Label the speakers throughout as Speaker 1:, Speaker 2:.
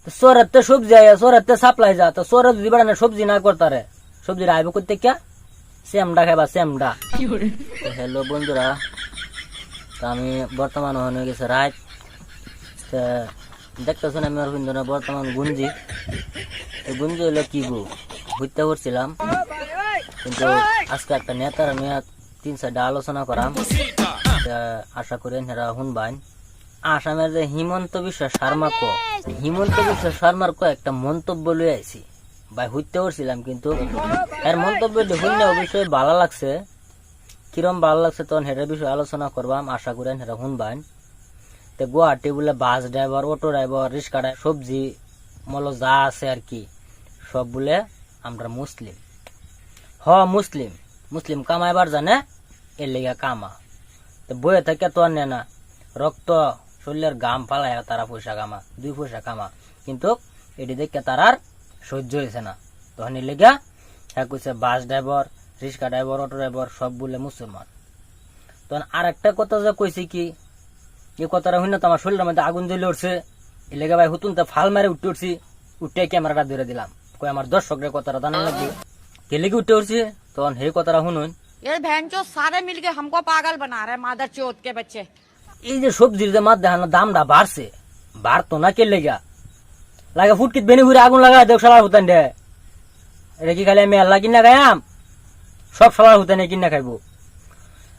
Speaker 1: সোরাতে সবজি আয় সোরাতে সাপ্লাই যা তো সোরা যদি বাড়ানো সবজি না করতারে সবজি আইব করতে কে সেমডা খাইবা সেমডা। হ্যালো বন্ধুরা, তা আমি বর্তমান হয়ে গেছে রাত, দেখতেছেন আমি আর বন্ধুরা বর্তমান গুঞ্জি গুঞ্জি হলো কি গু বুঝতে পারছিলাম, কিন্তু আজকে একটা নেতার আমি 3-4টা আলোচনা করাম, আশা করি এরা শুনবান। আসামের যে হিমন্ত বিশ্ব শর্মার একটা মন্তব্য লই আইছি ভাই, হইতে পারছিলাম কিন্তু এর মন্তব্য শুনলে অবশ্যই ভালো লাগছে। কিরম ভালো লাগছে তখন হেটার বিষয়ে আলোচনা করবাম, আশা করেন হেরা শুনবান। তো গুয়াহাটি বলে বাস ড্রাইভার, অটো ড্রাইভার, রিক্সা ড্রাইভার, সবজি মল যা আছে আর কি সব বলে আমরা মুসলিম। মুসলিম কামাইবার জানে, এর লেগে কামা। তো বইয়ে থেকে তো আনে না, রক্ত শরীরের গাম ফালায় তারা পয়সা কামা, 2 পয়সা কামা, কিন্তু এটি দেখে তার আর সহ্য হয়েছে না। তখন এর লেগে হ্যাঁ কইছে বাস ড্রাইভার, রিক্সা ড্রাইভার, অটো ড্রাইভার সব বলে মুসলমান। তখন আর একটা কথা যে কইছি কি, এই কথাটা হইনা তো আমার শরীরের মধ্যে আগুন জ্বলে উঠছে। এর লেগে ভাই হুতুন ফাল মারে উঠে উঠছি, উঠে ক্যামেরাটা ধরে দিলাম, কই আমার দর্শকদের কথাটা জানান লাগবে কে লেগে উঠে উঠছি। তখন সেই কথাটা শুনুন।
Speaker 2: ये बहनचोद सारे मिलके हमको पागल बना रहे मादर चोद के बच्चे।
Speaker 1: এই যে সবজির যে মাছ দেখানো দামটা বাড়ছে, বাড়তো না কে লেগা লাগে ফুটকিত বেনি ঘুরে আগুন লাগাই দেখ সালার হুতান দে। এটা কি খালি আমি আল্লাহ কিনা খাইয়াম, সব সালার হুতানে কিনা খাইবো।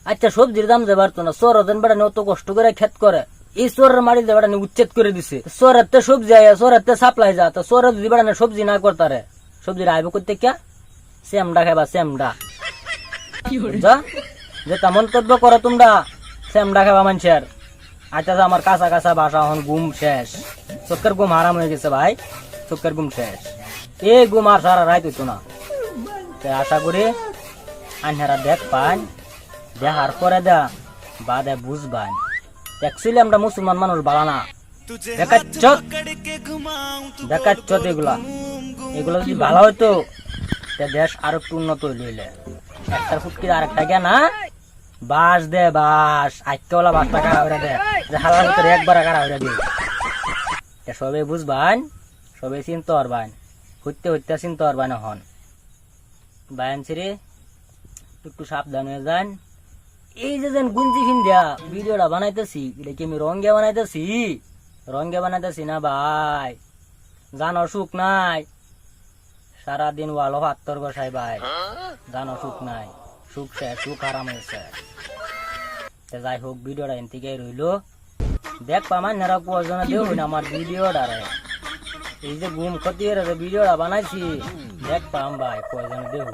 Speaker 1: আচ্ছা সবজির দাম যে বাড়তো না, সরজন বেড়া অত কষ্ট করে খেত করে, এই সরের মারি যে বেড়া উচ্ছেদ করে দিছে। সরাতে সবজি আয় সরাতে সাপ্লাই যা তো সর যদি বেড়া সবজি না করতারে সবজির আইব করতে কে সেমডা খাইবা সেমডা। যেটা মন্তব্য করো তোমরা সেমডা খাবা মানুষের। আচ্ছা আমার কাঁচা কাঁচা ভাষা, এখন ঘুম শেষ, চোখের ঘুম হারাম হয়ে গেছে ভাই, চোখের ঘুম শেষ, এই ঘুম আর সারা রাত হইতো না। আশা করি আনহারা দেখ পান, দেখার পরে বাদে বুঝবান। অ্যাকচুয়ালি আমরা মুসলমান মানুষ বালা না, দেখাচ্ছ এগুলো যদি ভালো হইতো দেশ আরো একটু উন্নত হইলে। একটা ফুটকি আরেকটা গে না বাস দে, বাস আইকেওয়ালা বাসটা কারা হইরা দে, হালার ভিতরে একবার কারা হইরা দিয়ে সবে বুঝবান, সবে চিনতে পারবান, হইতে হইতে চিনতে পারবান। হন বায়ান ছিরে একটু সাবধান হয়ে যান। এই যে গুঞ্জি ফিন্দিয়া ভিডিওটা বানাইতেছি, এটা কি আমি রঙে বানাইতেছি না ভাই, জানো সুখ নাই, সারাদিন ওয়ালো হাত্তর বসাই ভাই, জানো সুখ নাই, সুখ শেষ, সুখ আরাম হয়েছে। যাই হোক ভিডিওটা এন থেকে রইল, দেখ পামান নেরা কজনে দেও না আমার ভিডিওটা, এই যে ঘুম ক্ষতি ভিডিওটা বানাইছি, দেখ পাম ভাই কজনে দেও।